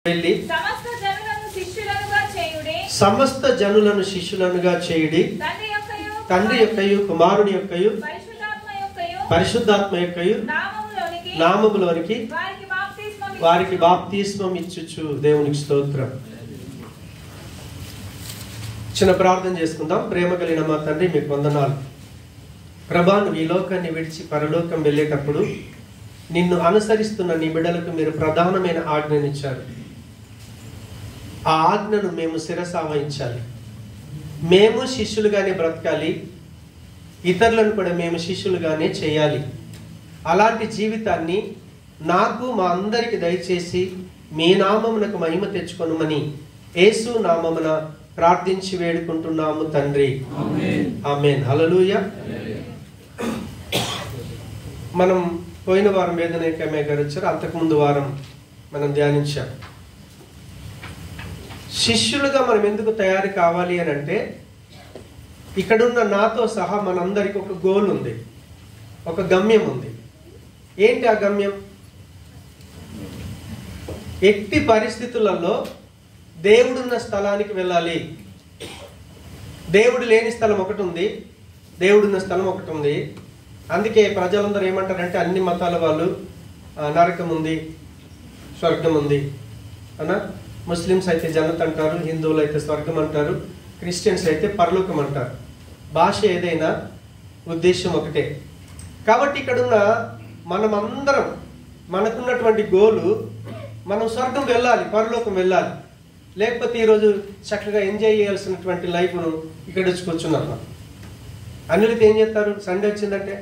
వెళ్ళి సమస్త జనులను శిష్యులనుగా చేయుడి, తండ్రి యొక్కయు కుమారుని యొక్కయు పరిశుద్ధాత్మ యొక్కయు నామములోనికి వారికి బాప్తిస్మం ఇచ్చుచు. దేవునికి స్తోత్రం. చిన్న ప్రార్థన చేసుకుందాం. ప్రేమ కలిగిన మా తండ్రి, మీకు వందనాలు ప్రభా. నువ్వు ఈ లోకాన్ని విడిచి పరలోకం వెళ్ళేటప్పుడు నిన్ను అనుసరిస్తున్న నీ బిడ్డలకు మీరు ప్రధానమైన ఆజ్ఞనిచ్చారు. ఆ ఆజ్ఞను మేము శిరసావహించాలి. మేము శిష్యులుగానే బ్రతకాలి, ఇతరులను కూడా మేము శిష్యులుగానే చేయాలి. అలాంటి జీవితాన్ని నాకు మా అందరికి దయచేసి మీ నామమునకు మహిమ తెచ్చుకొనుమని యేసు నామమున ప్రార్థించి వేడుకుంటున్నాము తండ్రి. ఆమేన్. హల్లెలూయా. మనం పోయిన వారం వేదనకమే గారు వచ్చారు, అంతకుముందు వారం మనం ధ్యానించాం. శిష్యులుగా మనం ఎందుకు తయారు కావాలి అని అంటే, ఇక్కడున్న నాతో సహా మనందరికి ఒక గోల్ ఉంది, ఒక గమ్యం ఉంది. ఏంటి ఆ గమ్యం? ఎట్టి పరిస్థితులలో దేవుడున్న స్థలానికి వెళ్ళాలి. దేవుడు లేని స్థలం ఒకటి ఉంది, దేవుడున్న స్థలం ఒకటి ఉంది. అందుకే ప్రజలందరూ ఏమంటారంటే, అన్ని మతాల వాళ్ళు నరకం ఉంది, స్వర్గం ఉంది అన్నా. ముస్లిమ్స్ అయితే జన్నత్ అంటారు, హిందువులు అయితే స్వర్గం అంటారు, క్రిస్టియన్స్ అయితే పరలోకం అంటారు. భాష ఏదైనా ఉద్దేశం ఒకటే. కాబట్టి ఇక్కడున్న మనమందరం మనకున్నటువంటి గోలు, మనం స్వర్గం వెళ్ళాలి, పరలోకం వెళ్ళాలి. లేకపోతే ఈరోజు చక్కగా ఎంజాయ్ చేయాల్సినటువంటి లైఫ్ను ఇక్కడ వచ్చి కూర్చున్నాం. అన్నిటితో ఏం చేస్తారు? సండే వచ్చిందంటే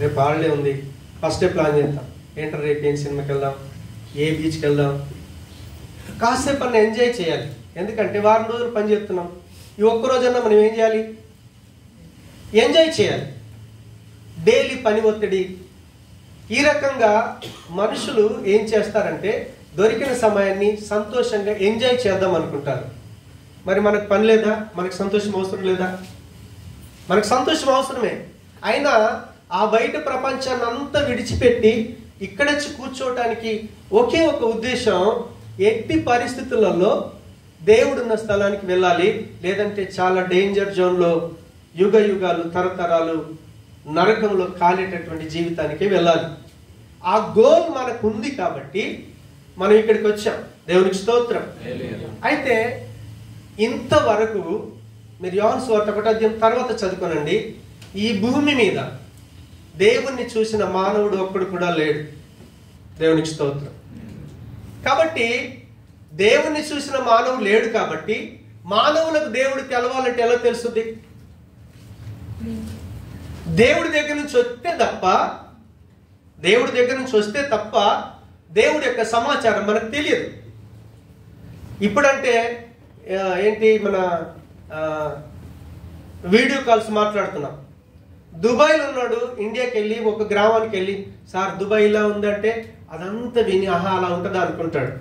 రేపు హాలిడే ఉంది, ఫస్ట్ డే ప్లాన్ చేద్దాం. ఏంటర్ రేపు ఏం సినిమాకి వెళ్దాం, ఏ బీచ్కి వెళ్దాం, కాసేపు అన్న ఎంజాయ్ చేయాలి. ఎందుకంటే వారం రోజులు పని చేస్తున్నాం, ఈ ఒక్కరోజన్నా మనం ఏం చేయాలి? ఎంజాయ్ చేయాలి. డైలీ పని ఒత్తిడి. ఈ రకంగా మనుషులు ఏం చేస్తారంటే, దొరికిన సమయాన్ని సంతోషంగా ఎంజాయ్ చేద్దాం అనుకుంటారు. మరి మనకు పని లేదా? మనకు సంతోషం అవసరం లేదా? మనకు సంతోషం అవసరమే. అయినా ఆ బయట ప్రపంచాన్ని అంతా విడిచిపెట్టి ఇక్కడొచ్చి కూర్చోవటానికి ఒకే ఒక ఉద్దేశం, ఎట్టి పరిస్థితులలో దేవుడున్న స్థలానికి వెళ్ళాలి. లేదంటే చాలా డేంజర్ జోన్లో యుగ యుగాలు తరతరాలు నరకంలో కాలేటటువంటి జీవితానికి వెళ్ళాలి. ఆ గోల్ మనకు ఉంది కాబట్టి మనం ఇక్కడికి వచ్చాం. దేవునికి స్తోత్రం. అయితే ఇంతవరకు మీరు యోహాను సువార్త 1వ అధ్యాయం తర్వాత చదువుకోనండి. ఈ భూమి మీద దేవుణ్ణి చూసిన మానవుడు ఒక్కడు కూడా లేడు. దేవునికి స్తోత్రం. కాబట్టి దేవుణ్ణి చూసిన మానవుడు లేడు కాబట్టి మానవులకు దేవుడు తెలవాలంటే ఎలా తెలుస్తుంది? దేవుడి దగ్గర నుంచి వస్తే తప్ప దేవుడి యొక్క సమాచారం మనకు తెలియదు. ఇప్పుడంటే ఏంటి, మన వీడియో కాల్స్ మాట్లాడుతున్నాం. దుబాయ్లో ఉన్నాడు, ఇండియాకి వెళ్ళి ఒక గ్రామానికి వెళ్ళి, సార్ దుబాయ్ ఇలా ఉందంటే అదంతా విని ఆహా అలా ఉంటుందా అనుకుంటాడు.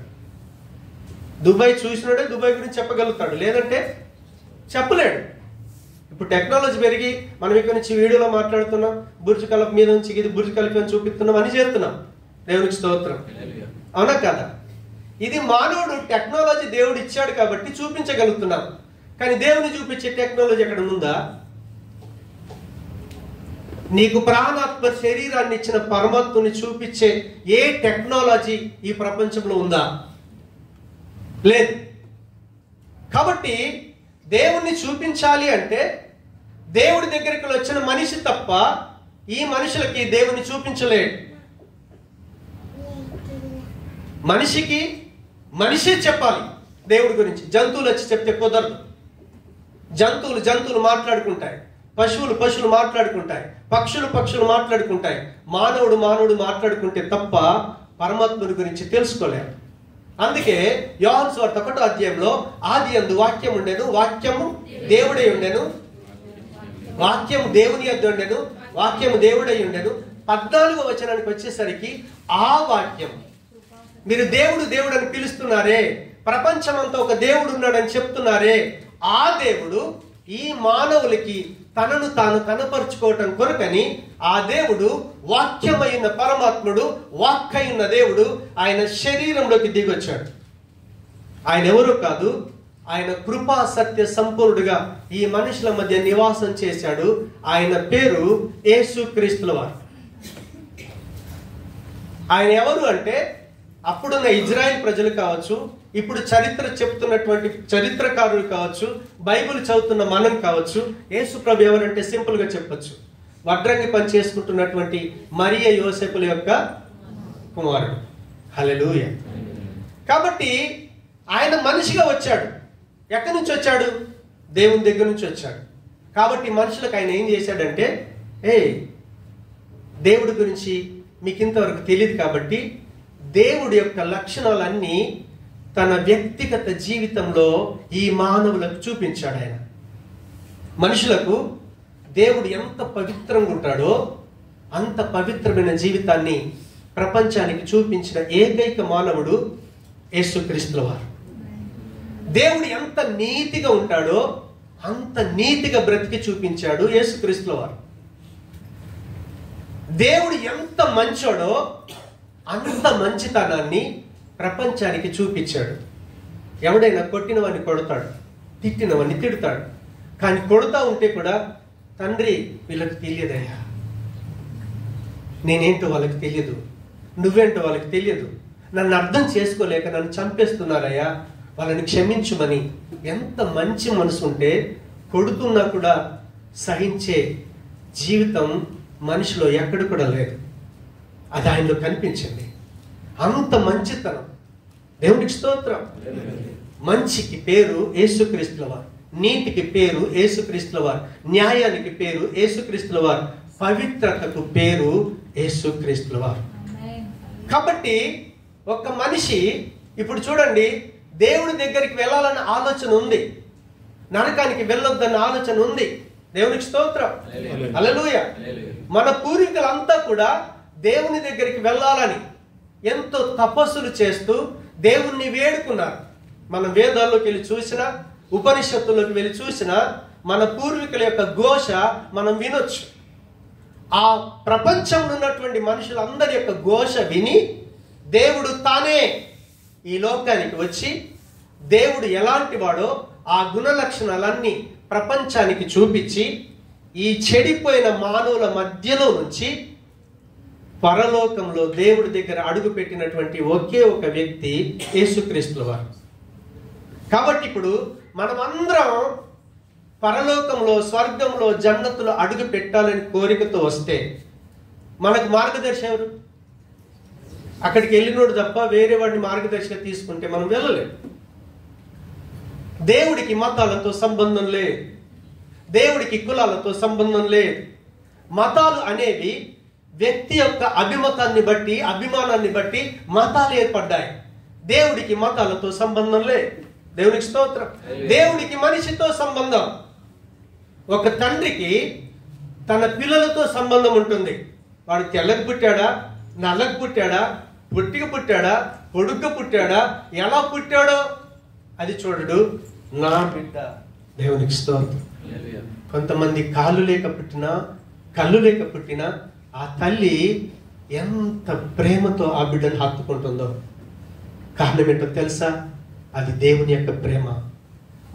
దుబాయ్ చూసినాడే దుబాయ్ గురించి చెప్పగలుగుతాడు, లేదంటే చెప్పలేడు. ఇప్పుడు టెక్నాలజీ పెరిగి మనం ఇక్కడ నుంచి వీడియోలో మాట్లాడుతున్నాం, బుర్జ్ ఖలీఫా మీద నుంచి ఇది బుర్జ్ ఖలీఫా అని చూపిస్తున్నాం, అని చేస్తున్నాం. దేవునికి స్తోత్రం. అవునా కదా? ఇది మానవుడు టెక్నాలజీ దేవుడు ఇచ్చాడు కాబట్టి చూపించగలుగుతున్నాం. కానీ దేవుని చూపించే టెక్నాలజీ ఎక్కడ ఉందా? నీకు ప్రాణాత్మ శరీరాన్ని ఇచ్చిన పరమాత్మని చూపించే ఏ టెక్నాలజీ ఈ ప్రపంచంలో ఉందా? లేదు. కాబట్టి దేవుణ్ణి చూపించాలి అంటే దేవుడి దగ్గరికి వచ్చిన మనిషి తప్ప ఈ మనుషులకి దేవుణ్ణి చూపించలేడు. మనిషే చెప్పాలి దేవుడి గురించి. జంతువులు వచ్చి చెప్తే కుదరదు. జంతువులు మాట్లాడుకుంటాయి, పశువులు మాట్లాడుకుంటాయి, పక్షులు మాట్లాడుకుంటాయి. మానవుడు మాట్లాడుకుంటే తప్ప పరమాత్ముడి గురించి తెలుసుకోలేరు. అందుకే యోహాను సువార్త 1వ అధ్యాయంలో ఆదియందు వాక్యం ఉండెను, వాక్యము దేవుడై ఉండెను, వాక్యము దేవుని యొద్ద ఉండెను, వాక్యము దేవుడై ఉండెను. 14వ వచనానికి వచ్చేసరికి ఆ వాక్యం, మీరు దేవుడు అని పిలుస్తున్నారే, ప్రపంచమంతా ఒక దేవుడు ఉన్నాడని చెప్తున్నారే, ఆ దేవుడు ఈ మానవులకి తనను తాను కనపరుచుకోవటం కొరకని ఆ దేవుడు వాక్యమైన పరమాత్ముడు, వాక్కైన దేవుడు ఆయన శరీరంలోకి దిగొచ్చాడు. ఆయన ఎవరు కాదు, ఆయన కృపా సత్య సంపూర్ణుడుగా ఈ మనుషుల మధ్య నివాసం చేశాడు. ఆయన పేరు యేసుక్రీస్తుల వారు. ఆయన ఎవరు అంటే అప్పుడున్న ఇజ్రాయెల్ ప్రజలు కావచ్చు, ఇప్పుడు చరిత్ర చెప్తున్నటువంటి చరిత్రకారులు కావచ్చు, బైబిల్ చదువుతున్న మనం కావచ్చు, యేసు ప్రభు ఎవరంటే సింపుల్ గా చెప్పొచ్చు, వడ్రంగి పని చేసుకుంటున్నటువంటి మరియ యోసేపుల యొక్క కుమారుడు. హల్లెలూయా. కాబట్టి ఆయన మనిషిగా వచ్చాడు. ఎక్కడి నుంచి వచ్చాడు? దేవుని దగ్గర నుంచి వచ్చాడు. కాబట్టి మనుషులకు ఆయన ఏం చేశాడంటే, దేవుడి గురించి మీకు ఇంతవరకు తెలియదు కాబట్టి దేవుడి యొక్క లక్షణాలన్నీ తన వ్యక్తిగత జీవితంలో ఈ మానవులకు చూపించాడు. ఆయన మనుషులకు దేవుడు ఎంత పవిత్రంగా ఉంటాడో అంత పవిత్రమైన జీవితాన్ని ప్రపంచానికి చూపించిన ఏకైక మానవుడు యేసుక్రీస్తుల వారు. దేవుడు ఎంత నీతిగా ఉంటాడో అంత నీతిగా బ్రతికి చూపించాడు యేసుక్రీస్తుల వారు. దేవుడు ఎంత మంచోడో అంత మంచితనాన్ని ప్రపంచానికి చూపించాడు. ఎవడైనా కొట్టినవాడిని కొడతాడు, తిట్టినవాడిని తిడతాడు. కానీ కొడతా ఉంటే కూడా, తండ్రి వీళ్ళకి తెలియదయ్యా, నేనేంటో వాళ్ళకి తెలియదు, నువ్వేంటో వాళ్ళకి తెలియదు, నన్ను అర్థం చేసుకోలేక నన్ను చంపేస్తున్నారయ్యా, వాళ్ళని క్షమించుమని ఎంత మంచి మనసు ఉంటే కొడుతున్నా కూడా సహించే జీవితం మనిషిలో ఎక్కడ కూడా లేదు. అది ఆయనలో కనిపించింది. అంత మంచితనం. దేవునికి స్తోత్రం. మంచికి పేరు యేసుక్రీస్తుల వారు, నీతికి పేరు యేసుక్రీస్తుల వారు, న్యాయానికి పేరు యేసుక్రీస్తుల వారు, పవిత్రతకు పేరు యేసుక్రీస్తుల వారు. కాబట్టి ఒక మనిషి ఇప్పుడు చూడండి, దేవుడి దగ్గరికి వెళ్ళాలన్న ఆలోచన ఉంది, నరకానికి వెళ్ళొద్దన్న ఆలోచన ఉంది. దేవునికి స్తోత్రం. హల్లెలూయా. మన పూర్వీకులంతా కూడా దేవుని దగ్గరికి వెళ్ళాలని ఎంతో తపస్సులు చేస్తూ దేవుణ్ణి వేడుకున్నారు. మనం వేదాల్లోకి వెళ్ళి చూసినా, ఉపనిషత్తుల్లోకి వెళ్ళి చూసినా మన పూర్వీకుల యొక్క ఘోష మనం వినొచ్చు. ఆ ప్రపంచంలో ఉన్నటువంటి మనుషులందరి యొక్క ఘోష విని దేవుడు తానే ఈ లోకానికి వచ్చి దేవుడు ఎలాంటి వాడో ఆ గుణ లక్షణాలన్నీ ప్రపంచానికి చూపించి ఈ చెడిపోయిన మానవుల మధ్యలో నుంచి పరలోకంలో దేవుడి దగ్గర అడుగు పెట్టినటువంటి ఒకే ఒక వ్యక్తి యేసుక్రీస్తుల వారు. కాబట్టి ఇప్పుడు మనమందరం పరలోకంలో, స్వర్గంలో, జన్నతులో అడుగు పెట్టాలని కోరికతో వస్తే మనకు మార్గదర్శి ఎవరు? అక్కడికి వెళ్ళినోడు తప్ప వేరే వాడిని మార్గదర్శిగా తీసుకుంటే మనం వెళ్ళలేము. దేవుడికి మతాలతో సంబంధం లేదు, దేవుడికి కులాలతో సంబంధం లేదు. మతాలు అనేవి వ్యక్తి యొక్క అభిమతాన్ని బట్టి, అభిమానాన్ని బట్టి మతాలు ఏర్పడ్డాయి. దేవుడికి మతాలతో సంబంధం లేదు. దేవునికి స్తోత్రం. దేవుడికి మనిషితో సంబంధం. ఒక తండ్రికి తన పిల్లలతో సంబంధం ఉంటుంది. వాడు తెల్లకి పుట్టాడా, నల్లకి పుట్టాడా, పొట్టికి పుట్టాడా, పొడుగ్గా పుట్టాడా, ఎలా పుట్టాడో అది చూడడు. నా బిడ్డ. దేవునికి స్తోత్రం. కొంతమంది కాళ్ళు లేక పుట్టినా, కళ్ళు లేక పుట్టినా ఆ తల్లి ఎంత ప్రేమతో ఆ బిడ్డను హత్తుకుంటుందో. కారణం ఏంటో తెలుసా? అది దేవుని యొక్క ప్రేమ.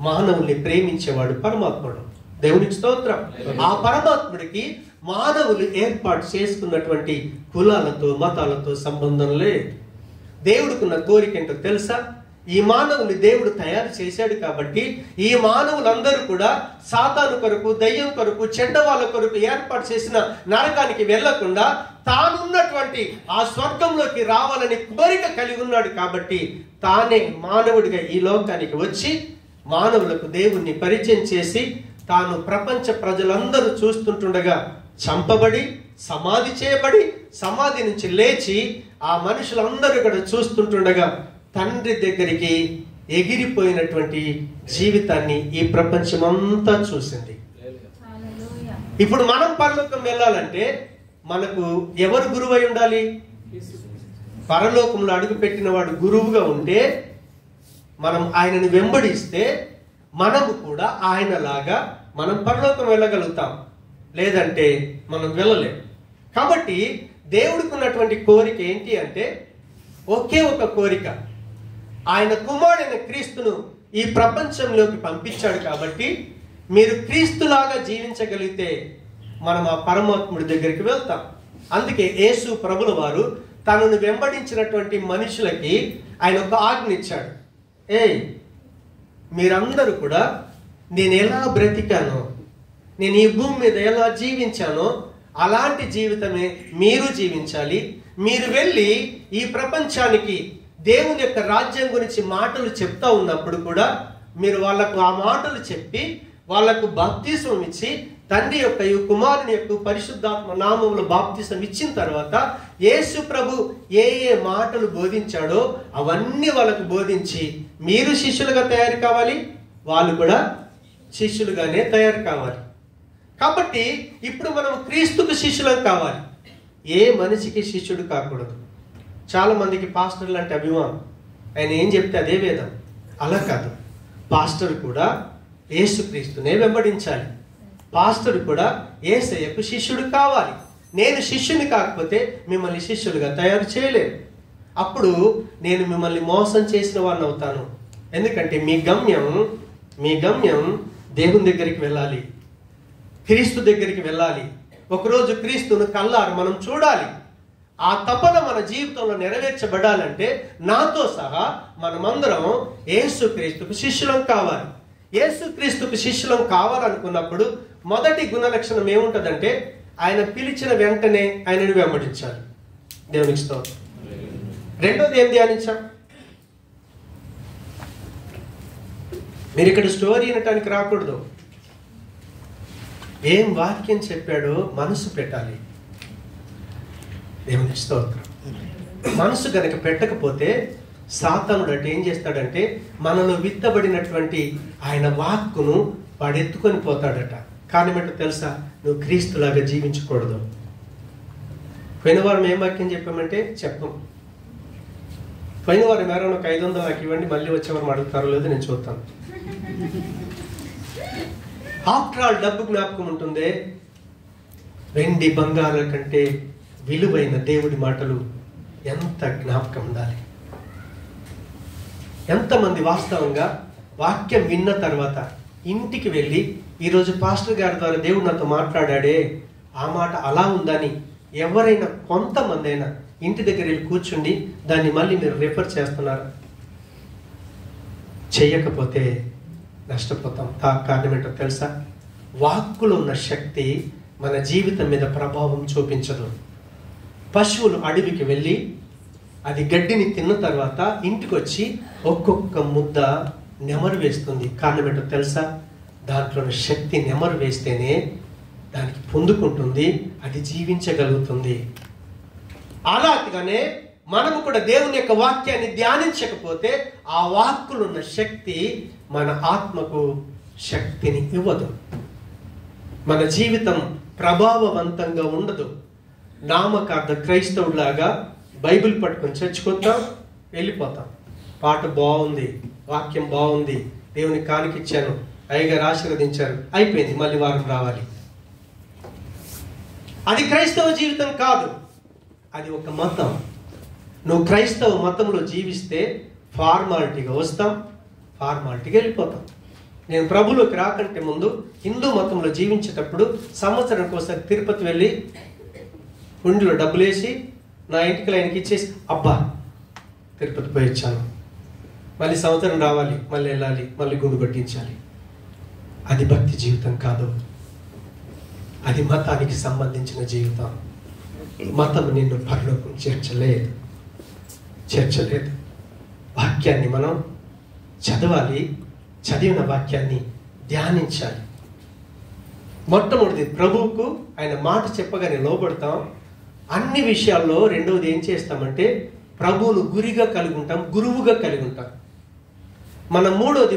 మానవుల్ని ప్రేమించేవాడు పరమాత్ముడు. దేవునికి స్తోత్రం. ఆ పరమాత్ముడికి మానవులు ఏర్పాటు చేసుకున్నటువంటి కులాలతో, మతాలతో సంబంధం లేదు. దేవుడికున్న కోరిక ఏంటో తెలుసా? ఈ మానవుని దేవుడు తయారు చేశాడు కాబట్టి ఈ మానవులందరూ కూడా సాతాను కొరకు, దయ్యం కొరకు, చెడ్డ వాళ్ళ కొరకు ఏర్పాటు చేసిన నరకానికి వెళ్లకుండా తానున్నటువంటి ఆ స్వర్గంలోకి రావాలని కోరిక కలిగి ఉన్నాడు. కాబట్టి తానే మానవుడిగా ఈ లోకానికి వచ్చి మానవులకు దేవుణ్ణి పరిచయం చేసి తాను ప్రపంచ ప్రజలందరూ చూస్తుంటుండగా చంపబడి, సమాధి చేయబడి, సమాధి నుంచి లేచి ఆ మనుషులందరూ కూడా చూస్తుంటుండగా తండ్రి దగ్గరికి ఎగిరిపోయినటువంటి జీవితాన్ని ఈ ప్రపంచమంతా చూసింది. ఇప్పుడు మనం పరలోకం వెళ్ళాలంటే మనకు ఎవరు గురువై ఉండాలి? పరలోకంలో అడుగు పెట్టిన వాడు గురువుగా ఉంటే మనం ఆయనని వెంబడిస్తే మనము కూడా ఆయనలాగా మనం పరలోకం వెళ్ళగలుగుతాం, లేదంటే మనం వెళ్ళలేం. కాబట్టి దేవుడికి ఉన్నటువంటి కోరిక ఏంటి అంటే ఒకే ఒక కోరిక, ఆయన కుమారుడైన క్రీస్తును ఈ ప్రపంచంలోకి పంపించాడు. కాబట్టి మీరు క్రీస్తులాగా జీవించగలిగితే మనం ఆ పరమాత్ముడి దగ్గరికి వెళ్తాం. అందుకే యేసు ప్రభుల వారు తనను వెంబడించినటువంటి మనుషులకి ఆయన ఒక ఆజ్ఞ ఇచ్చాడు. మీరందరూ కూడా నేను ఎలా బ్రతికానో, నేను ఈ భూమి మీద ఎలా జీవించానో అలాంటి జీవితమే మీరు జీవించాలి. మీరు వెళ్ళి ఈ ప్రపంచానికి దేవుని యొక్క రాజ్యం గురించి మాటలు చెప్తా ఉన్నప్పుడు కూడా మీరు వాళ్ళకు ఆ మాటలు చెప్పి వాళ్లకు బాప్తిసం ఇచ్చి తండ్రి యొక్క ఈ కుమారుని యొక్క పరిశుద్ధాత్మ నామములో బాప్తిసం ఇచ్చిన తర్వాత యేసు ప్రభు ఏ ఏ మాటలు బోధించాడో అవన్నీ వాళ్ళకు బోధించి మీరు శిష్యులుగా తయారు కావాలి, వాళ్ళు కూడా శిష్యులుగానే తయారు కావాలి. కాబట్టి ఇప్పుడు మనం క్రీస్తుకు శిష్యులం కావాలి, ఏ మనిషికి శిష్యుడు కాకూడదు. చాలా మందికి పాస్టర్లు అంటే అభిమానం, ఆయన ఏం చెప్తే అదే వేదం. అలా కాదు, పాస్టర్ కూడా యేసుక్రీస్తునే వెంబడించాలి. పాస్టర్ కూడా యేసయ్యకు శిష్యుడు కావాలి. నేను శిష్యుని కాకపోతే మిమ్మల్ని శిష్యులుగా తయారు చేయలేను. అప్పుడు నేను మిమ్మల్ని మోసం చేసిన వాడిని అవుతాను. ఎందుకంటే మీ గమ్యం దేవుని దగ్గరికి వెళ్ళాలి, క్రీస్తు దగ్గరికి వెళ్ళాలి. ఒకరోజు క్రీస్తును కళ్ళారు మనం చూడాలి. ఆ తపన మన జీవితంలో నెరవేర్చబడాలంటే నాతో సహా మనమందరం యేసుక్రీస్తుకు శిష్యులం కావాలి. యేసుక్రీస్తుకు శిష్యులం కావాలనుకున్నప్పుడు మొదటి గుణలక్షణం ఏముంటుందంటే ఆయన పిలిచిన వెంటనే ఆయనను వెంబడించాలి. దేవునికి స్తోత్రం. రెండోది ఏం ధ్యానించాం? మీరు ఇక్కడ స్టోరీ వినటానికి రాకూడదు. ఏం వాక్యం చెప్పాడో మనసు పెట్టాలి. దేవునికి స్తోత్రం. మనసు కనుక పెట్టకపోతే సాతానుడు అంటే ఏం చేస్తాడంటే మనలో విత్తబడినటువంటి ఆయన వాక్కును వాడెత్తుకొని పోతాడట. కారణం ఏంటో తెలుసా? నువ్వు క్రీస్తులాగా జీవించకూడదు. పోయిన వారం ఏం వాక్యం చెప్పామంటే చెప్పం. పోయిన వారం ఎవరైనా ఒక 500 నాకు ఇవ్వండి, మళ్ళీ వచ్చేవారు అడుగుతారో లేదో నేను చూస్తాను. ఆఫ్టర్ ఆల్ డబ్బు జ్ఞాపకం ఉంటుందే, వెండి బంగారాల కంటే విలువైన దేవుడి మాటలు ఎంత జ్ఞాపకం ఉండాలి. ఎంతమంది వాస్తవంగా వాక్యం విన్న తర్వాత ఇంటికి వెళ్ళి ఈరోజు పాస్టర్ గారి ద్వారా దేవుడు నాతో మాట్లాడాడే, ఆ మాట అలా ఉందని ఎవరైనా కొంతమంది అయినా ఇంటి దగ్గర వెళ్ళి కూర్చుండి దాన్ని మళ్ళీ మీరు రిఫర్ చేస్తున్నారా? చెయ్యకపోతే నష్టపోతాం. కారణం ఏంటో తెలుసా? వాక్కులో ఉన్న శక్తి మన జీవితం మీద ప్రభావం చూపించదు. పశువులు అడవికి వెళ్ళి అది గడ్డిని తిన్న తర్వాత ఇంటికి వచ్చి ఒక్కొక్క ముద్ద నెమరు వేస్తుంది. కారణం ఏంటో తెలుసా? దాంట్లో శక్తి నెమరు వేస్తేనే దానికి పొందుకుంటుంది, అది జీవించగలుగుతుంది. అలాగానే మనము కూడా దేవుని యొక్క వాక్యాన్ని ధ్యానించకపోతే ఆ వాక్కులో ఉన్న శక్తి మన ఆత్మకు శక్తిని ఇవ్వదు. మన జీవితం ప్రభావవంతంగా ఉండదు. నామకార్థ క్రైస్తవులాగా బైబిల్ పట్టుకొని చర్చుకుంటాం, వెళ్ళిపోతాం. పాట బాగుంది, వాక్యం బాగుంది, దేవుని కానికిచ్చాను, అయ్యగారు ఆశీర్వదించారు, అయిపోయింది, మళ్ళీ వారం రావాలి. అది క్రైస్తవ జీవితం కాదు, అది ఒక మతం. నువ్వు క్రైస్తవ మతంలో జీవిస్తే ఫార్మాలిటీగా వస్తాం, ఫార్మాలిటీగా వెళ్ళిపోతాం. నేను ప్రభులోకి రాకంటే ముందు హిందూ మతంలో జీవించేటప్పుడు సంవత్సరానికి ఒకసారి తిరుపతి వెళ్ళి గుండెలో డబ్బులు వేసి నా ఇంటికి ఆయనకి ఇచ్చేసి అబ్బా తిరుపతి పోయి వచ్చాను, మళ్ళీ సంవత్సరం రావాలి, మళ్ళీ వెళ్ళాలి, మళ్ళీ గుండు కొట్టించాలి. అది భక్తి జీవితం కాదు, అది మతానికి సంబంధించిన జీవితం. మతం నిన్ను పరలోకం చేర్చలేదు. వాక్యాన్ని మనం చదవాలి, చదివిన వాక్యాన్ని ధ్యానించాలి. మొట్టమొదటిది ప్రభువుకు ఆయన మాట చెప్పగానే లోబడతాం. అన్ని విషయాల్లో రెండవది ఏం చేస్తామంటే ప్రభువును గురిగా కలిగి ఉంటాం, గురువుగా కలిగి ఉంటాం. మనం మూడోది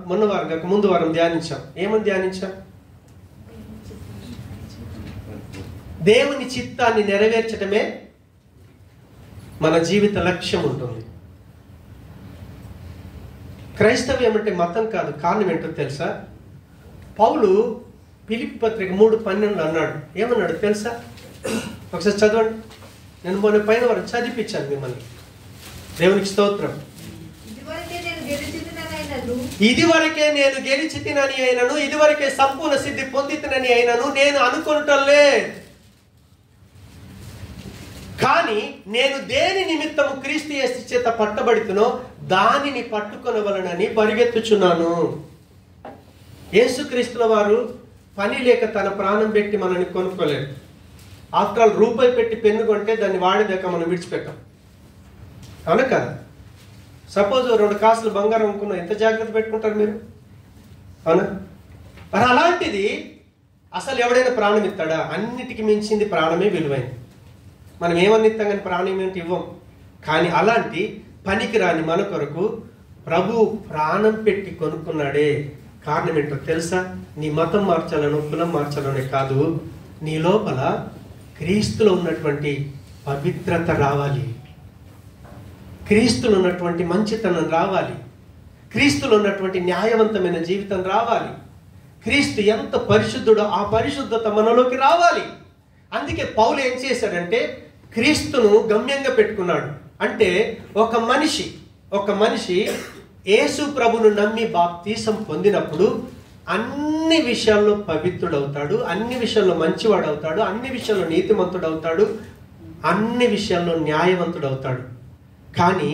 మొన్న వారం కాక ముందు వారం ధ్యానించాం. ఏమని ధ్యానించాం? దేవుని చిత్తాన్ని నెరవేర్చడమే మన జీవిత లక్ష్యం ఉంటుంది. క్రైస్తవ్యం అంటే మతం కాదు. కారణం ఏంటో తెలుసా? పౌలు ఫిలిప్పీ పత్రిక 3:12 అన్నాడు. ఏమన్నాడు తెలుసా? ఒకసారి చదవండి. నేను మొన్న పైన వరకు చదివించాను మిమ్మల్ని. దేవునికి స్తోత్రం. ఇదివరకే నేను గెలిచి తినని అయినను, ఇదివరకే సంపూర్ణ సిద్ధి పొంది తినని అయినను నేను అనుకుంటలే, కానీ నేను దేని నిమిత్తము క్రీస్తు యేసు చేత పట్టబడితునో దానిని పట్టుకొనవలనని పరిగెత్తుచున్నాను. యేసుక్రీస్తుల వారు పని లేక తన ప్రాణం పెట్టి మనల్ని కొనుక్కోలేదు. ఆఫ్టర్ ఆల్ రూపాయి పెట్టి పెన్ను కొంటే దాన్ని వాడేదాకా మనం విడిచిపెట్టాం, అవునా కదా? సపోజ్ 2 కాసులు బంగారం అనుకున్నా ఎంత జాగ్రత్త పెట్టుకుంటారు మీరు, అవునా? మరి అలాంటిది అసలు ఎవడైనా ప్రాణం ఇస్తాడా? అన్నిటికీ మించింది ప్రాణమే విలువైంది. మనం ఏమన్నా ఇస్తాం కానీ ప్రాణం ఏంటి ఇవ్వం. కానీ అలాంటి పనికి రాని మన కొరకు ప్రభు ప్రాణం పెట్టి కొనుక్కున్నాడే. కారణం ఏంటో తెలుసా? నీ మతం మార్చాలనో కులం మార్చాలనే కాదు, నీ లోపల క్రీస్తులో ఉన్నటువంటి పవిత్రత రావాలి, క్రీస్తులో ఉన్నటువంటి మంచితనం రావాలి, క్రీస్తులో ఉన్నటువంటి న్యాయవంతమైన జీవితం రావాలి. క్రీస్తు ఎంత పరిశుద్ధుడో ఆ పరిశుద్ధత మనలోకి రావాలి. అందుకే పౌలు ఏం చేశాడంటే క్రీస్తును గమ్యంగా పెట్టుకున్నాడు. అంటే ఒక మనిషి యేసు ప్రభును నమ్మి బాప్తీసం పొందినప్పుడు అన్ని విషయాల్లో పవిత్రుడవుతాడు, అన్ని విషయాల్లో మంచివాడవుతాడు, అన్ని విషయాల్లో నీతిమంతుడవుతాడు, అన్ని విషయాల్లో న్యాయవంతుడవుతాడు. కానీ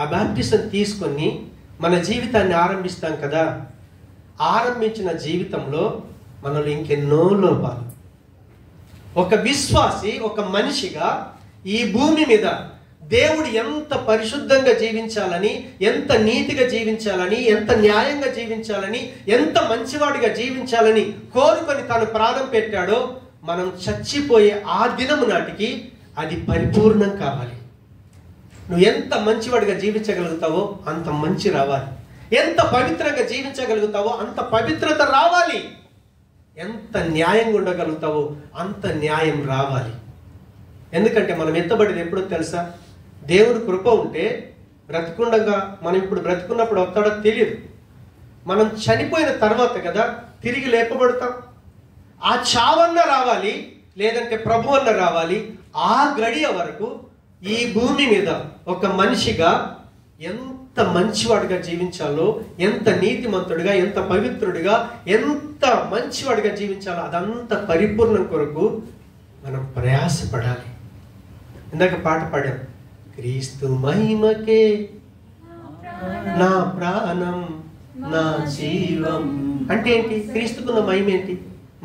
ఆ బాప్టిజం తీసుకొని మన జీవితాన్ని ఆరంభిస్తాం కదా, ఆరంభించిన జీవితంలో మనలో ఇంకెన్నో లోపాలు. ఒక విశ్వాసి, ఒక మనిషిగా ఈ భూమి మీద దేవుడు ఎంత పరిశుద్ధంగా జీవించాలని, ఎంత నీతిగా జీవించాలని, ఎంత న్యాయంగా జీవించాలని, ఎంత మంచివాడిగా జీవించాలని కోరుకొని తాను ప్రాణం పెట్టాడో, మనం చచ్చిపోయే ఆ దినము నాటికి అది పరిపూర్ణం కావాలి. నువ్వు ఎంత మంచివాడిగా జీవించగలుగుతావో అంత మంచి రావాలి, ఎంత పవిత్రంగా జీవించగలుగుతావో అంత పవిత్రత రావాలి, ఎంత న్యాయంగా ఉండగలుగుతావో అంత న్యాయం రావాలి. ఎందుకంటే మనం ఎత్తబడేది ఎప్పుడో తెలుసా? దేవుని కృప ఉంటే బ్రతికుండగా, మనం ఇప్పుడు బ్రతికున్నప్పుడు వస్తాడో తెలియదు, మనం చనిపోయిన తర్వాత కదా తిరిగి లేపబడతాం. ఆ చావన్న రావాలి, లేదంటే ప్రభు అన్న రావాలి. ఆ గడియ వరకు ఈ భూమి మీద ఒక మనిషిగా ఎంత మంచివాడిగా జీవించాలో, ఎంత నీతిమంతుడిగా, ఎంత పవిత్రుడిగా, ఎంత మంచివాడిగా జీవించాలో అదంతా పరిపూర్ణం కొరకు మనం ప్రయాసపడాలి. ఇందాక పాట పాడాం, క్రీస్తు మహిమకే నా ప్రాణం నా జీవం. అంటే ఏంటి? క్రీస్తుకున్న మహిమ ఏంటి?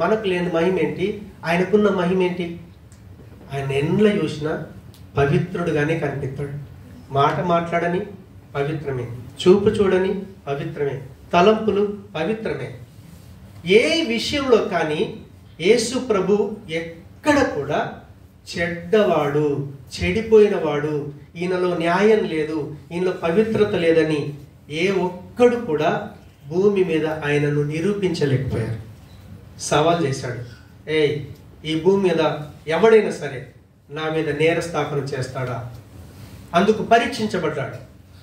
మనకు లేని మహిమ ఏంటి? ఆయనకున్న మహిమ ఏంటి? ఆయన ఎన్నిలో చూసినా పవిత్రుడుగానే కనిపిస్తాడు. మాట మాట్లాడని పవిత్రమే, చూపు చూడని పవిత్రమే, తలంపులు పవిత్రమే. ఏ విషయంలో కానీ యేసు ప్రభు ఎక్కడ కూడా చెడ్డవాడు, చెడిపోయినవాడు, ఈయనలో న్యాయం లేదు, ఈయనలో పవిత్రత లేదని ఏ ఒక్కడు కూడా భూమి మీద ఆయనను నిరూపించలేకపోయారు. సవాల్ చేశాడు, ఈ భూమి మీద ఎవడైనా సరే నా మీద నేరస్థాపన చేస్తాడా? అందుకు పరీక్షించబడ్డాడు.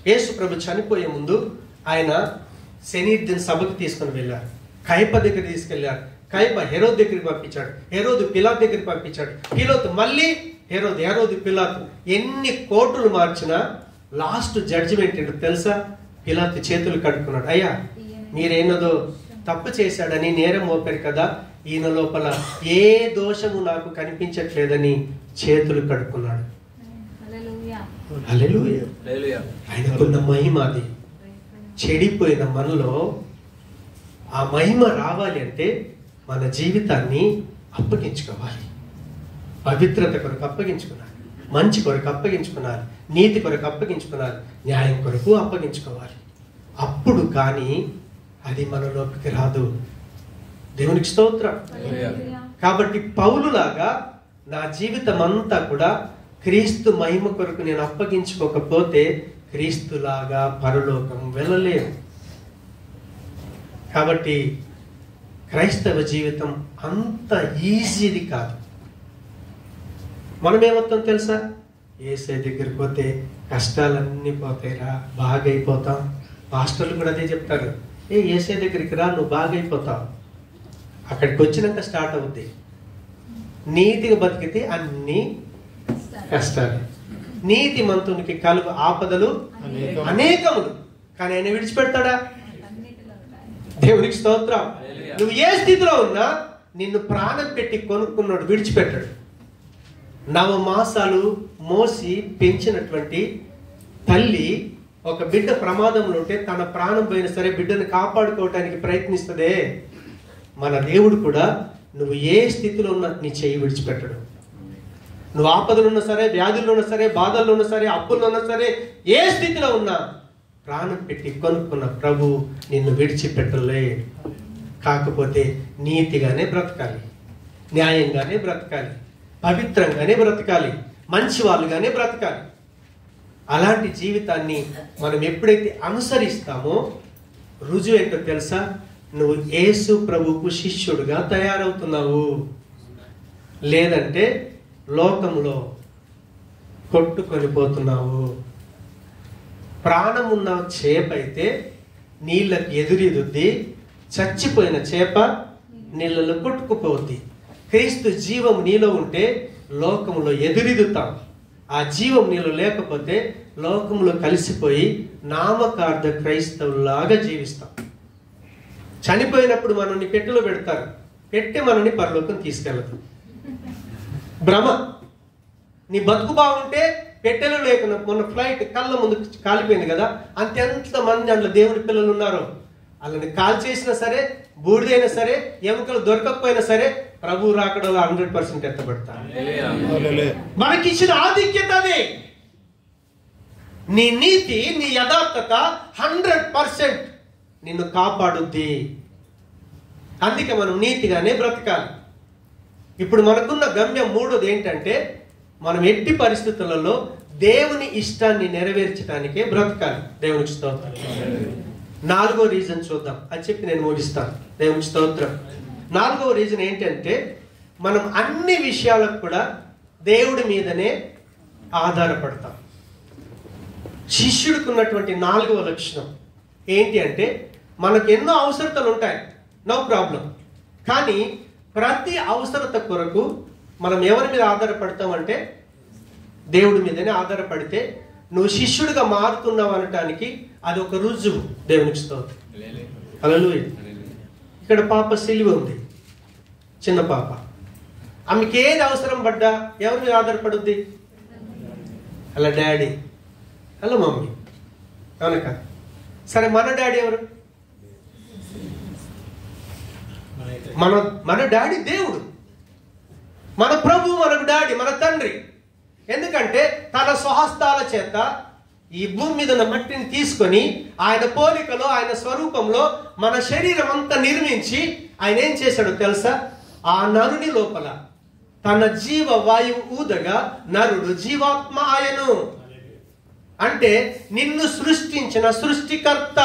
యేసు ప్రభు చనిపోయే ముందు ఆయన శనీర్దిన్ సభకు తీసుకుని వెళ్ళారు, కయప దగ్గర తీసుకెళ్లారు. కయప హెరోదు దగ్గరికి పంపించాడు, హెరోదు పిలాతు దగ్గరికి పంపించాడు, పిలాతు మళ్ళీ హెరోదు పిలాతు. ఎన్ని కోర్టులు మార్చినా లాస్ట్ జడ్జిమెంట్ ఏంటో తెలుసా? పిలాతు చేతులు కడుక్కున్నాడు. అయ్యా, మీరేనదో తప్పు చేశాడని నేరం మోపారు కదా, ఈయన లోపల ఏ దోషము నాకు కనిపించట్లేదని చేతులు కడుక్కున్నాడు. హల్లెలూయా. ఆయనకున్న మహిమ అది. చెడిపోయిన మనలో ఆ మహిమ రావాలి అంటే మన జీవితాన్ని అప్పగించుకోవాలి. పవిత్రత కొరకు అప్పగించుకున్నాలి, మంచి కొరకు అప్పగించుకున్నాలి, నీతి కొరకు అప్పగించుకున్నాలి, న్యాయం కొరకు అప్పగించుకోవాలి. అప్పుడు కానీ అది మనలోకి రాదు. దేవునికి స్తోత్రం. కాబట్టి పౌలులాగా నా జీవితం అంతా కూడా క్రీస్తు మహిమ కొరకు నేను అప్పగించుకోకపోతే క్రీస్తులాగా పరలోకం వెళ్ళలేను. కాబట్టి క్రైస్తవ జీవితం అంత ఈజీది కాదు. మనమేమవుతాం తెలుసా? యేసే దగ్గరికి పోతే కష్టాలన్నీ పోతాయిరా, బాగైపోతాం. పాస్టర్లు కూడా అదే చెప్తారు, యేసే దగ్గరికి రా, నువ్వు బాగైపోతావు. అక్కడికి వచ్చినాక స్టార్ట్ అవుద్ది. నీతిగా బతికితే అన్ని కష్టాలు. నీతిమంతునికి కలుగు ఆపదలు అనేకములు, కానీ ఆయన విడిచిపెడతాడా? దేవునికి స్తోత్రం. నువ్వు ఏ స్థితిలో ఉన్నా నిన్ను ప్రాణం పెట్టి కొనుక్కున్నాడు, విడిచిపెట్టాడు. 9 మాసాలు మోసి పెంచినటువంటి తల్లి ఒక బిడ్డ ప్రమాదంలో ఉంటే తన ప్రాణం పోయినా సరే బిడ్డను కాపాడుకోవటానికి ప్రయత్నిస్తుందే, మన దేవుడు కూడా నువ్వు ఏ స్థితిలో ఉన్నా నీ చెయ్యి విడిచిపెట్టడు. నువ్వు ఆపదలు ఉన్నా సరే, వ్యాధుల్లో ఉన్నా సరే, బాధల్లో ఉన్నా సరే, అప్పుల్లో ఉన్నా సరే, ఏ స్థితిలో ఉన్నా ప్రాణం పెట్టి కొనుక్కున్న ప్రభు నిన్ను విడిచిపెట్టలే. కాకపోతే నీతిగానే బ్రతకాలి, న్యాయంగానే బ్రతకాలి, పవిత్రంగానే బ్రతకాలి, మంచి వాళ్ళుగానే బ్రతకాలి. అలాంటి జీవితాన్ని మనం ఎప్పుడైతే అనుసరిస్తామో రుజువు ఏంటో తెలుసా? నువ్వు యేసు ప్రభువుకు శిష్యుడుగా తయారవుతున్నావు. లేదంటే లోకంలో కొట్టుకొని పోతున్నావు. ప్రాణమున్న చేప అయితే నీళ్ళకి ఎదురెదుద్ది, చచ్చిపోయిన చేప నీళ్ళలో కొట్టుకుపోద్ది. క్రీస్తు జీవం నీలో ఉంటే లోకంలో ఎదురెదుతాం. ఆ జీవం నీలో లేకపోతే లోకంలో కలిసిపోయి నామకార్థ క్రైస్తవులాగా జీవిస్తాం. చనిపోయినప్పుడు మనల్ని పెట్టెలో పెడతారు, పెట్టి మనల్ని పరలోకం తీసుకెళ్తాం. భ్రమ. నీ బతుకు బాగుంటే పెట్టెలో లేకుండా, మొన్న ఫ్లైట్ కళ్ళ ముందు కాలిపోయింది కదా, అంతెంత మంది అందులో దేవుని పిల్లలు ఉన్నారు. వాళ్ళని కాల్ చేసినా సరే, బూడిదైనా సరే, ఎముకలు దొరకకపోయినా సరే ప్రభు రాకడలో 100% ఎత్తబడతారు. మనకిచ్చిన ఆధిక్యత అదే. నీ నీతి, నీ యథార్థత 100% నిన్ను కాపాడుద్ది. అందుకే మనం నీతిగానే బ్రతకాలి. ఇప్పుడు మనకున్న గమ్యం 3ది ఏంటంటే, మనం ఎట్టి పరిస్థితులలో దేవుని ఇష్టాన్ని నెరవేర్చడానికే బ్రతకాలి. దేవునికి స్తోత్రం. 4వ రీజన్ చూద్దాం, అది చెప్పి నేను ముగిస్తాను. దేవునికి స్తోత్రం. 4వ రీజన్ ఏంటంటే, మనం అన్ని విషయాలకు కూడా దేవుడి మీదనే ఆధారపడతాం. శిష్యుడికి ఉన్నటువంటి 4వ లక్షణం ఏంటి అంటే, మనకు ఎన్నో అవసరతలు ఉంటాయి, నో ప్రాబ్లం. కానీ ప్రతి అవసరత కొరకు మనం ఎవరి మీద ఆధారపడతామంటే దేవుడి మీదనే ఆధారపడితే నువ్వు శిష్యుడిగా మారుతున్నావు అనటానికి అది ఒక రుజువు. దేవునికి స్తోత్రం. హల్లెలూయా. ఇక్కడ పాప సిలువ ఉంది, చిన్న పాప. ఆమెకి ఏది అవసరం పడ్డా ఎవరి మీద ఆధారపడుద్ది? అలా డాడీ, అలా మమ్మీ. కనుక సరే, మన డాడీ ఎవరు? మన డాడీ దేవుడు, మన ప్రభు, మనకు డాడీ, మన తండ్రి. ఎందుకంటే తన స్వహస్తాల చేత ఈ భూమి మీద ఉన్న మట్టిని తీసుకొని ఆయన పోలికలో, ఆయన స్వరూపంలో మన శరీరం అంతా నిర్మించి ఆయన ఏం చేశాడో తెలుసా? ఆ నరుని లోపల తన జీవ వాయువు ఊదగా నరుడు జీవాత్మ ఆయను. అంటే నిన్ను సృష్టించిన సృష్టికర్త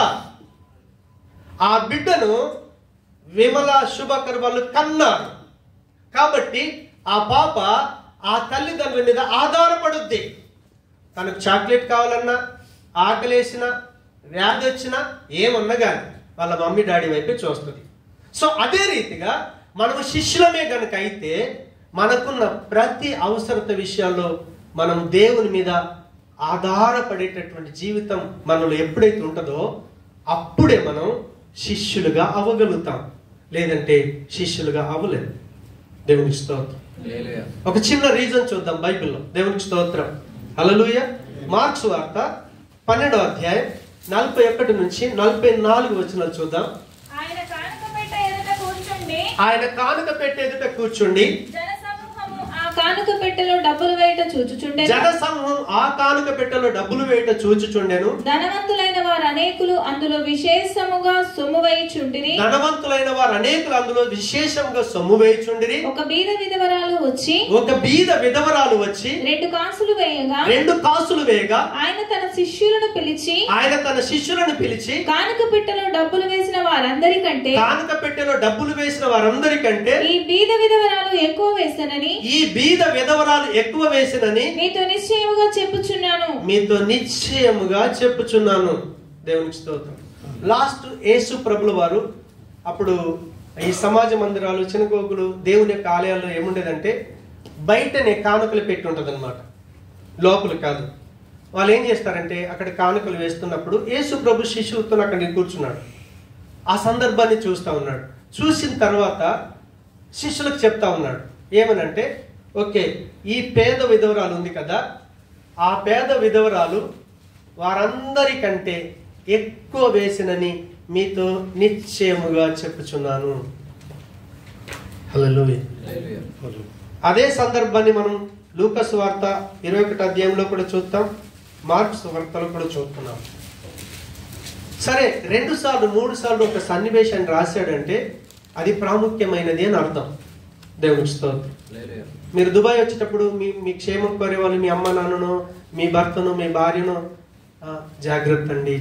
ఆ బిడ్డను విమల శుభకర్ వాళ్ళు కన్నారు. కాబట్టి ఆ పాప ఆ తల్లిదండ్రుల మీద ఆధారపడుద్ది. తనకు చాక్లెట్ కావాలన్నా, ఆకలేసినా, వ్యాధి వచ్చినా, ఏమన్నా కానీ వాళ్ళ మమ్మీ డాడీ వైపే చూస్తుంది. సో అదే రీతిగా మనము శిష్యులమే గనుక అయితే మనకున్న ప్రతి అవసరత విషయాల్లో మనం దేవుని మీద ఆధారపడేటటువంటి జీవితం మనలో ఎప్పుడైతే ఉంటుందో అప్పుడే మనం శిష్యులుగా అవ్వగలుగుతాం. లేదంటే శిష్యులుగా అవ్వలేదు. దేవునికి స్తోత్రం. ఒక చిన్న రీజన్ చూద్దాం బైబిల్లో. దేవునికి స్తోత్రం. హల్లెలూయా. మార్క్స్ వార్త 12వ అధ్యాయం 41 నుంచి 44 వచనాలు చూద్దాం. ఆయన కానుక పెట్టె ఎదుట కూర్చుండి జనసమూహము ఆ కానుక పెట్టెలో డబ్బులు వేయుట చూచుచుండెను. ధనవంతులైన వారు అనేకులు అందులో విశేషముగా సొమ్ము వేయుచుండిరి. ఒక బీద విధవరాలు వచ్చి 2 కాసులు వేయగా ఆయన తన శిష్యులను పిలిచి కానుక పెట్టెలో డబ్బులు వేసిన వారందరికంటే ఈ బీద విధవరాలు ఎక్కువ వేసనని మీతో నిశ్చయముగా చెప్పుచున్నాను. దేవునికి స్తోత్రం. లాస్ట్ యేసు ప్రభుల వారు అప్పుడు ఈ సమాజ మందిరాలు, చిన్నగోగులు, దేవుని యొక్క ఆలయాల్లో ఏముండేదంటే బయటనే కానుకలు పెట్టి ఉంటుంది అనమాట, లోపల కాదు. వాళ్ళు ఏం చేస్తారంటే అక్కడ కానుకలు వేస్తున్నప్పుడు యేసు ప్రభు శిష్యులతో అక్కడ కూర్చున్నాడు. ఆ సందర్భాన్ని చూస్తూ ఉన్నాడు. చూసిన తర్వాత శిష్యులకు చెప్తా ఉన్నాడు ఏమనంటే, ఓకే, ఈ పేద విధవరాలు ఉంది కదా, ఆ పేద విధవరాలు వారందరికంటే ఎక్కువ వేసినని మీతో నిశ్చయముగా చెప్పుచున్నాను. హల్లెలూయా. అదే సందర్భాన్ని మనం లూకా సువార్త 21వ అధ్యాయంలో కూడా చూస్తాం, మార్కు సువార్తలో కూడా చూస్తున్నాం. సరే, 2 సార్లు 3 సార్లు ఒక సన్నివేశాన్ని రాశాడంటే అది ప్రాముఖ్యమైనది అని అర్థం. దేవునికి స్తోత్రం. మీరు దుబాయ్ వచ్చేటప్పుడు మీ క్షేమం కోరే వాళ్ళు, మీ అమ్మ నాన్నను, మీ భర్తను, మీ భార్యను జాగ్రత్త అండి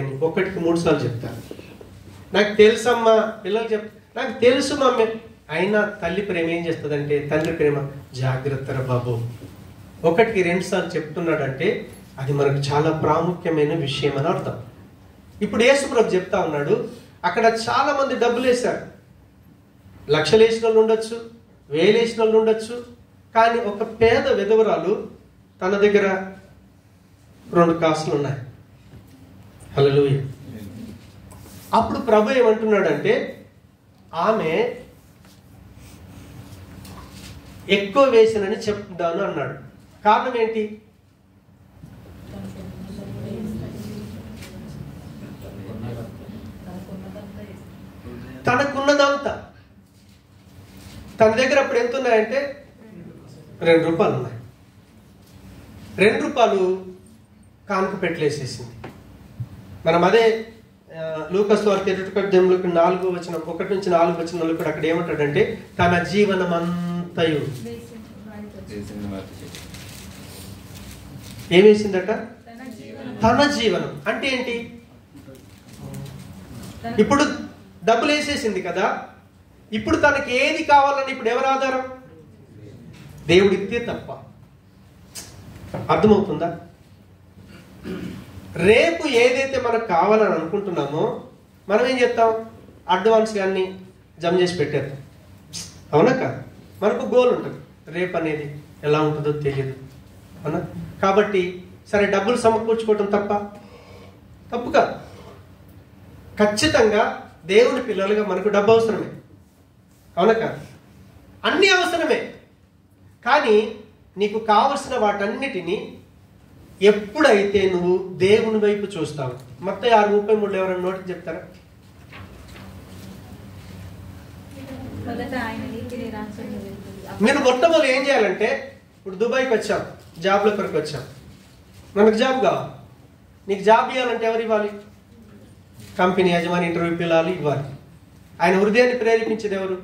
అని 1కి 3 సార్లు చెప్తారు. నాకు తెలుసమ్మా, పిల్లలు నాకు తెలుసు మమ్మీ, అయినా తల్లి ప్రేమ ఏం చేస్తుందంటే, తండ్రి ప్రేమ జాగ్రత్తరా బాబు 1కి 2 సార్లు చెప్తున్నాడంటే అది మనకు చాలా ప్రాముఖ్యమైన విషయం అని అర్థం. ఇప్పుడు యేసు ప్రభు చెప్తా ఉన్నాడు, అక్కడ చాలా మంది డబ్బులు వేశారు. లక్షలు వేసిన వాళ్ళు ఉండొచ్చు, 1000 వేసిన వాళ్ళు ఉండొచ్చు. కానీ ఒక పేద విధవరాలు తన దగ్గర 2 కాసులు ఉన్నాయి. హల్లెలూయా. అప్పుడు ప్రభు ఏమంటున్నాడంటే, ఆమె ఎక్కువ వేసినని చెప్తాను అన్నాడు. కారణం ఏంటి? తనకున్నదంతా, తన దగ్గర అప్పుడు ఎంత ఉన్నాయంటే 2 రూపాయలు ఉన్నాయి. 2 రూపాయలు కానుక పెట్టలేసేసింది. మనం అదే లూకా సువార్త 21వ అధ్యాయంలో 4వ వచనం 1 నుంచి 4 వచనంలో కూడా అక్కడ ఏమంటాడంటే, తన జీవనం అంతయు ఏమేసిందట? తన జీవనం అంటే ఏంటి? ఇప్పుడు డబ్బులు వేసేసింది కదా, ఇప్పుడు తనకి ఏది కావాలని ఇప్పుడు ఎవరు ఆధారం? దేవుడితే తప్ప. అర్థమవుతుందా? రేపు ఏదైతే మనకు కావాలని అనుకుంటున్నామో మనం ఏం చేస్తాం? అడ్వాన్స్ కానీ జమ చేసి పెట్టేద్దాం. అవునా కాదు? మనకు గోల్ ఉంటుంది, రేపు అనేది ఎలా ఉంటుందో తెలియదు. అవునా? కాబట్టి సరే, డబ్బులు సమకూర్చుకోవటం తప్పు కాదు. ఖచ్చితంగా దేవుని పిల్లలుగా మనకు డబ్బు అవసరమే. అవునా కాదు? అన్నీ అవసరమే. కానీ నీకు కావలసిన వాటన్నిటినీ ఎప్పుడైతే నువ్వు దేవుని వైపు చూస్తావు. మత్తయి 6:33 ఎవరైనా నోటికి చెప్తారా? మీరు మొట్టమొదటి ఏం చేయాలంటే, ఇప్పుడు దుబాయ్కి వచ్చాం, జాబ్ల కొరకు వచ్చాం, మనకు జాబ్ కావాలి. నీకు జాబ్ ఇవ్వాలంటే ఎవరు ఇవ్వాలి? కంపెనీ యజమాని ఇంటర్వ్యూ పిల్లలు ఇవ్వాలి. ఆయన హృదయాన్ని ప్రేరేపించేది ఎవరు?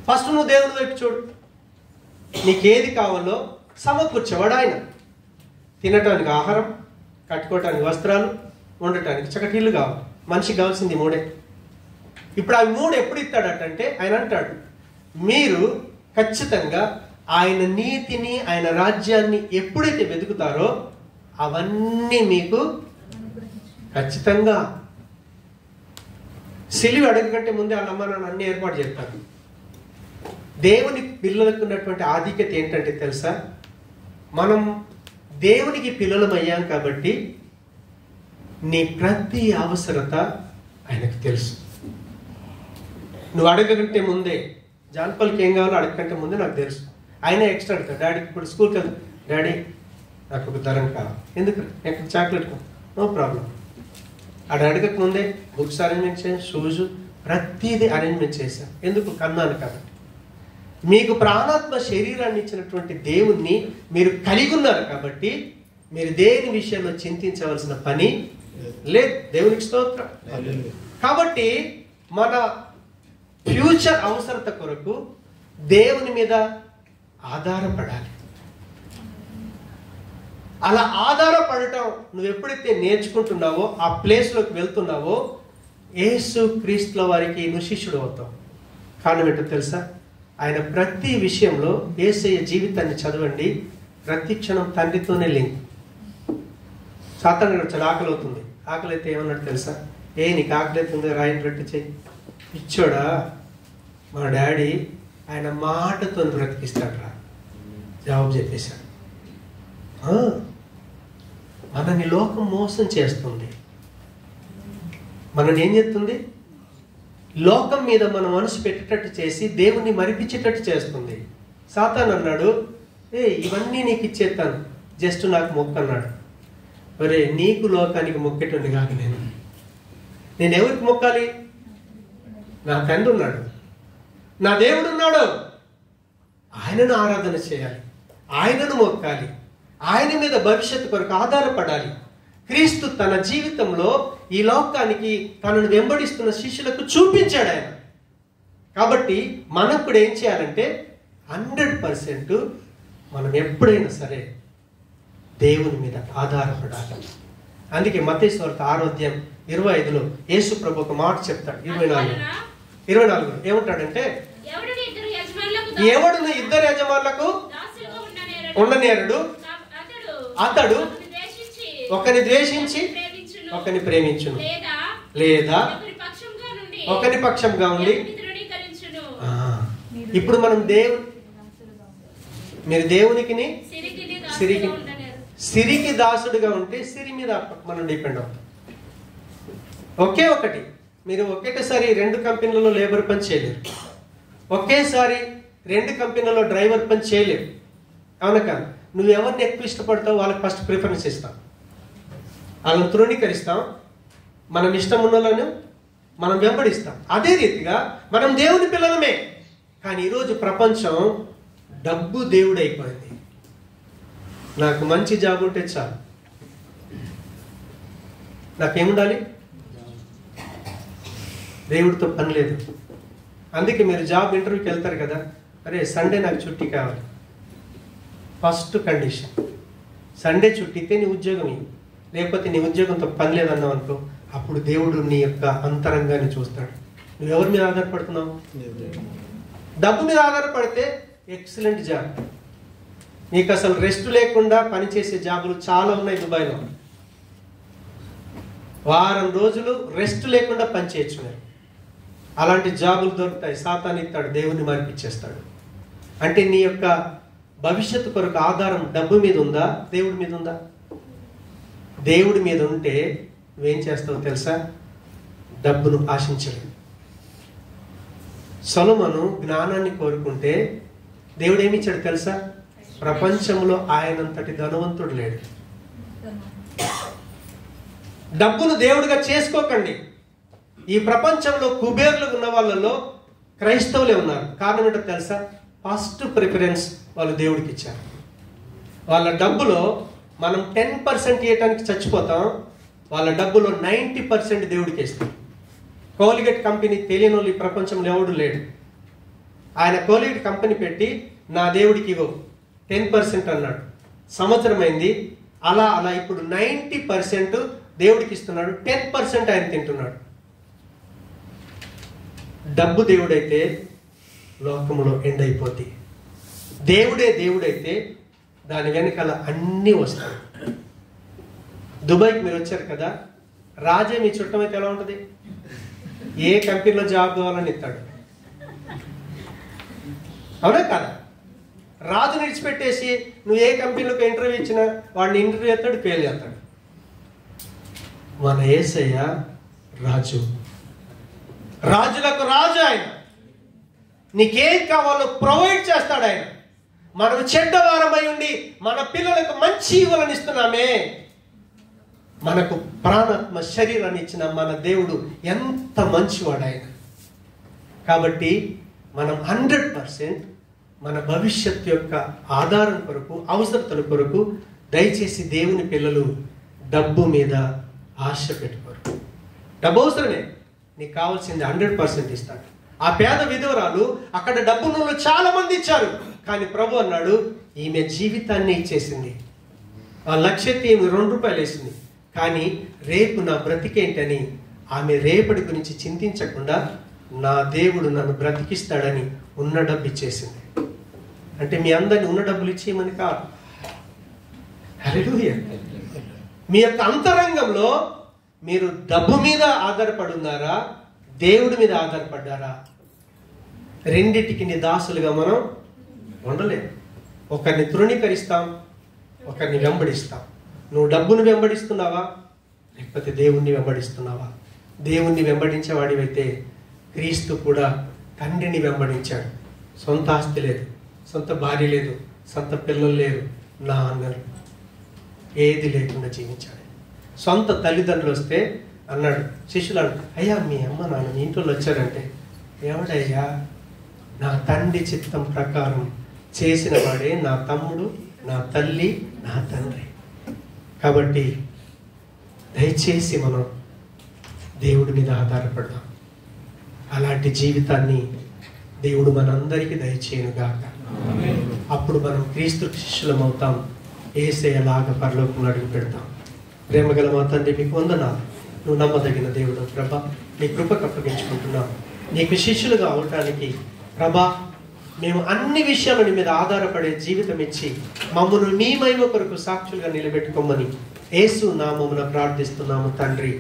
ఫస్ట్ నువ్వు దేవుని వైపు చూడు. నీకేది కావాలో సమకూర్చేవాడు ఆయన. తినటానికి ఆహారం, కట్టుకోవటానికి వస్త్రాలు, ఉండటానికి చక్కటి ఇల్లు కావాలి. మనిషికి కావాల్సింది 3. ఇప్పుడు ఆ 3 ఎప్పుడు ఇస్తాడటంటే, ఆయన అంటాడు, మీరు ఖచ్చితంగా ఆయన నీతిని, ఆయన రాజ్యాన్ని ఎప్పుడైతే వెతుకుతారో అవన్నీ మీకు ఖచ్చితంగా. సిలువ అడగకంటే ముందే వాళ్ళ అమ్మ నాన్న అన్ని ఏర్పాటు చేస్తారు. దేవుని పిల్లలకు ఉన్నటువంటి ఆధిక్యత ఏంటంటే తెలుసా? మనం దేవునికి పిల్లలం అయ్యాం కాబట్టి నీ ప్రతి అవసరత ఆయనకు తెలుసు. నువ్వు అడగకంటే ముందే, జాన్పల్కి ఏం కావాలో అడగకంటే ముందే నాకు తెలుసు. ఆయన ఎక్స్ట్రా అడుగుతాడు. డాడీకి ఇప్పుడు స్కూల్కి వెళ్తా, డాడీ నాకు ఒక దరం కావాలి, ఎందుకు ఎక్కడ చాక్లెట్, నో ప్రాబ్లం. ఆడ అడగక ముందే బుక్స్ అరేంజ్మెంట్ చేసి, షూజు ప్రతిదీ అరేంజ్మెంట్ చేశాను. ఎందుకు? కన్నాను కాబట్టి. మీకు ప్రాణాత్మ శరీరాన్ని ఇచ్చినటువంటి దేవుణ్ణి మీరు కలిగి ఉన్నారు కాబట్టి మీరు దేని విషయంలో చింతించవలసిన పని లేదు. దేవునికి స్తోత్రం. కాబట్టి మన ఫ్యూచర్ అవసరత కొరకు దేవుని మీద ఆధారపడాలి. అలా ఆధారపడటం నువ్వు ఎప్పుడైతే నేర్చుకుంటున్నావో, ఆ ప్లేస్లోకి వెళ్తున్నావో, యేసు క్రీస్తుల వారికి నువ్వు శిష్యుడు అవుతావు. కారణం ఏంటో తెలుసా? ఆయన ప్రతి విషయంలో యేసయ్య జీవితాన్ని చదవండి, ప్రతి క్షణం తండ్రితోనే లింక్. సాతాను చాలా ఆకలి అవుతుంది. ఆకలి అయితే ఏమన్నాడు తెలుసా? నీకు ఆకలి అవుతుంది, రాయిని రొట్టె చెయ్యి. పిచ్చోడా, మా డాడీ ఆయన మాటతో బ్రతికిస్తాడరా జవాబు చెప్పేశాడు. మనని లోకం మోసం చేస్తుంది. మనని ఏం చేస్తుంది? లోకం మీద మన మనసు పెట్టేటట్టు చేసి దేవుణ్ణి మరిపించేటట్టు చేస్తుంది. సాతాను అన్నాడు, ఇవన్నీ నీకు ఇచ్చేస్తాను, జస్ట్ నాకు మొక్క అన్నాడు. ఒరే, నీకు లోకానికి మొక్కేటండి కాదు, నేను ఎవరికి మొక్కాలి? నా తండ్రి ఉన్నాడు, నా దేవుడు ఉన్నాడు, ఆయనను ఆరాధన చేయాలి, ఆయనను మొక్కాలి, ఆయన మీద భవిష్యత్తు కొరకు ఆధారపడాలి. క్రీస్తు తన జీవితంలో ఈ లోకానికి తనను వెంబడిస్తున్న శిష్యులకు చూపించాడు ఆయన. కాబట్టి మనం కూడా ఏం చేయాలంటే 100% మనం ఎప్పుడైనా సరే దేవుని మీద ఆధారపడాలి. అందుకే మత్తయి సువార్త 6:25 యేసు ప్రభు ఒక మాట చెప్తాడు. 24 ఏమంటాడంటే, ఎవడును ఇద్దరు యజమానులకు ఉండనేరడు, అతడు ఒకని ద్వేషించి ఒకని ప్రేమించును, లేదా ఒకని పక్షంగా ఉండి. ఇప్పుడు మనం మీరు దేవునికి సిరికి దాసుడుగా ఉంటే సిరి మీద మనం డిపెండ్ అవుతాం. ఒకటి మీరు ఒకేసారి 2 కంపెనీలలో లేబర్ పని చేయలేరు, ఒకేసారి 2 కంపెనీలలో డ్రైవర్ పని చేయలేవు. అవునా కాదు? నువ్వు ఎవరిని ఎక్కువ ఇష్టపడతావు వాళ్ళకి ఫస్ట్ ప్రిఫరెన్స్ ఇస్తాం, వాళ్ళని తృణీకరిస్తాం, మనం ఇష్టం ఉన్నలను మనం వెంబడిస్తాం. అదే రీతిగా మనం దేవుని పిల్లలమే. కానీ ఈరోజు ప్రపంచం డబ్బు దేవుడు అయిపోయింది. నాకు మంచి జాబ్ ఉంటే చాలు, నాకేముండాలి? దేవుడితో పని లేదు. అందుకే మీరు జాబ్ ఇంటర్వ్యూకి వెళ్తారు కదా, అరే సండే నాకు చుట్టి కావాలి. ఫస్ట్ కండిషన్, సండే చుట్టితే నీ ఉద్యోగం, లేకపోతే నీ ఉద్యోగంతో పని లేదన్నావు అనుకో, అప్పుడు దేవుడు నీ యొక్క అంతరంగాన్ని చూస్తాడు. నువ్వు ఎవరి మీద ఆధారపడుతున్నావు? డబ్బు మీద ఆధారపడితే ఎక్సలెంట్ జాబ్, నీకు అసలు రెస్ట్ లేకుండా పనిచేసే జాబులు చాలా ఉన్నాయి దుబాయ్లో. వారం రోజులు రెస్ట్ లేకుండా పనిచేయచ్చు. అలాంటి జాబులు దొరుకుతాయి. సాతాను ఇస్తాడు, దేవుని మరిపించేస్తాడు. అంటే నీ యొక్క భవిష్యత్తు కొరకు ఆధారం డబ్బు మీద ఉందా, దేవుడి మీద ఉందా? దేవుడి మీద ఉంటే నువ్వేం చేస్తావు తెలుసా? డబ్బును ఆశించలేదు. సొలొమోను జ్ఞానాన్ని కోరుకుంటే దేవుడు ఏమి ఇచ్చాడు తెలుసా? ప్రపంచంలో ఆయనంతటి ధనవంతుడు లేడు. డబ్బును దేవుడిగా చేసుకోకండి. ఈ ప్రపంచంలో కుబేర్లు ఉన్న వాళ్ళలో క్రైస్తవులే ఉన్నారు. కారణం ఏంటో తెలుసా? ఫస్ట్ ప్రిఫరెన్స్ వాళ్ళు దేవుడికి ఇచ్చారు. వాళ్ళ డబ్బులో మనం 10% ఇవ్వటానికి చచ్చిపోతాం, వాళ్ళ డబ్బులో 90% దేవుడికి ఇస్తాం. కోల్గేట్ కంపెనీ తెలియని వాళ్ళు ఈ ప్రపంచంలో ఎవడు లేడు. ఆయన కోల్గేట్ కంపెనీ పెట్టి నా దేవుడికి ఇవ్వు 10% అన్నాడు. సంవత్సరం అయింది, అలా ఇప్పుడు 90% దేవుడికి ఇస్తున్నాడు, 10% ఆయన తింటున్నాడు. డబ్బు దేవుడైతే లోకములో ఎండ్ అయిపోద్ది. దేవుడైతే దాని వెనకాల అన్నీ వస్తాయి. దుబాయ్కి మీరు వచ్చారు కదా, రాజే మీ చుట్టం అయితే ఎలా ఉంటుంది? ఏ కంపెనీలో జాబ్ కావాలని ఇస్తాడు, అవునా కదా? రాజు విడిచిపెట్టేసి నువ్వు ఏ కంపెనీలోకి ఇంటర్వ్యూ ఇచ్చినా వాడిని ఇంటర్వ్యూ చేస్తాడు, ఫెయిల్ చేస్తాడు. మన యేసయ్య రాజు, రాజులకు రాజు. ఆయన నీకేం కావాలో ప్రొవైడ్ చేస్తాడు. ఆయన మనం చెడ్డవారమై ఉండి మన పిల్లలకు మంచి ఇవ్వాలని ఇస్తున్నామే. మనకు ప్రాణాత్మ శరీరాన్ని ఇచ్చిన మన దేవుడు ఎంత మంచివాడు ఆయన. కాబట్టి మనం 100% మన భవిష్యత్తు యొక్క ఆధారం కొరకు, అవసరతల కొరకు దయచేసి దేవుని పిల్లలు డబ్బు మీద ఆశ పెట్టుకోరు. డబ్బు అవసరమే, నీకు కావాల్సింది 100% ఇస్తాడు. ఆ పేద విధవరాలు అక్కడ డబ్బును చాలా మంది ఇచ్చారు, కానీ ప్రభు అన్నాడు ఈమె జీవితాన్ని ఇచ్చేసింది. ఆ లక్ష్యకి ఈమె 2 రూపాయలు వేసింది, కానీ రేపు నా బ్రతికేంటని ఆమె రేపటి గురించి చింతించకుండా నా దేవుడు నన్ను బ్రతికిస్తాడని ఉన్న డబ్బు ఇచ్చేసింది. అంటే మీ అందరిని ఉన్న డబ్బులు ఇచ్చేయమని కాదు. హల్లెలూయా. మీ యొక్క అంతరంగంలో మీరు డబ్బు మీద ఆధారపడి ఉన్నారా, దేవుడి మీద ఆధారపడ్డారా? రెండిటికి దాసులుగా మనం ఉండలేము. ఒకరిని తృణీకరిస్తాం, ఒకరిని వెంబడిస్తాం. నువ్వు డబ్బును వెంబడిస్తున్నావా, లేకపోతే దేవుణ్ణి వెంబడిస్తున్నావా? దేవుణ్ణి వెంబడించేవాడివైతే క్రీస్తు కూడా తండ్రిని వెంబడించాడు. సొంత ఆస్తి లేదు, సొంత భార్య లేదు, సొంత పిల్లలు లేరు, నా అన్నారు, ఏది లేకుండా జీవించాడు. సొంత తల్లిదండ్రులు వస్తే అన్నాడు శిష్యులు, అయ్యా మీ అమ్మ నాన్న మీ ఇంట్లో వచ్చారంటే, ఎవడయ్యా? నా తండ్రి చిత్తం ప్రకారం చేసిన వాడే నా తమ్ముడు, నా తల్లి, నా తండ్రి. కాబట్టి దయచేసి మనం దేవుడి మీద ఆధారపడదాం. అలాంటి జీవితాన్ని దేవుడు మనందరికీ దయచేయునుగాక. అప్పుడు మనం క్రీస్తు శిష్యులం అవుతాం. యేసయ్యలాగా పరలోకంలో అడుగు పెడతాం. ప్రేమగల మా తండ్రి, మీకు వందనాలు. నువ్వు నమ్మదగిన దేవుడు ప్రభా. నీ కృపకు అప్పగించుకుంటున్నాం. నీకు శిష్యులుగా అవటానికి ప్రభా, మేము అన్ని విషయాలు నీ మీద ఆధారపడే జీవితం ఇచ్చి మమ్మల్ని నీ మహిమ కొరకు సాక్షులుగా నిలబెట్టుకోమని యేసు నామమున ప్రార్థిస్తున్నాము తండ్రి.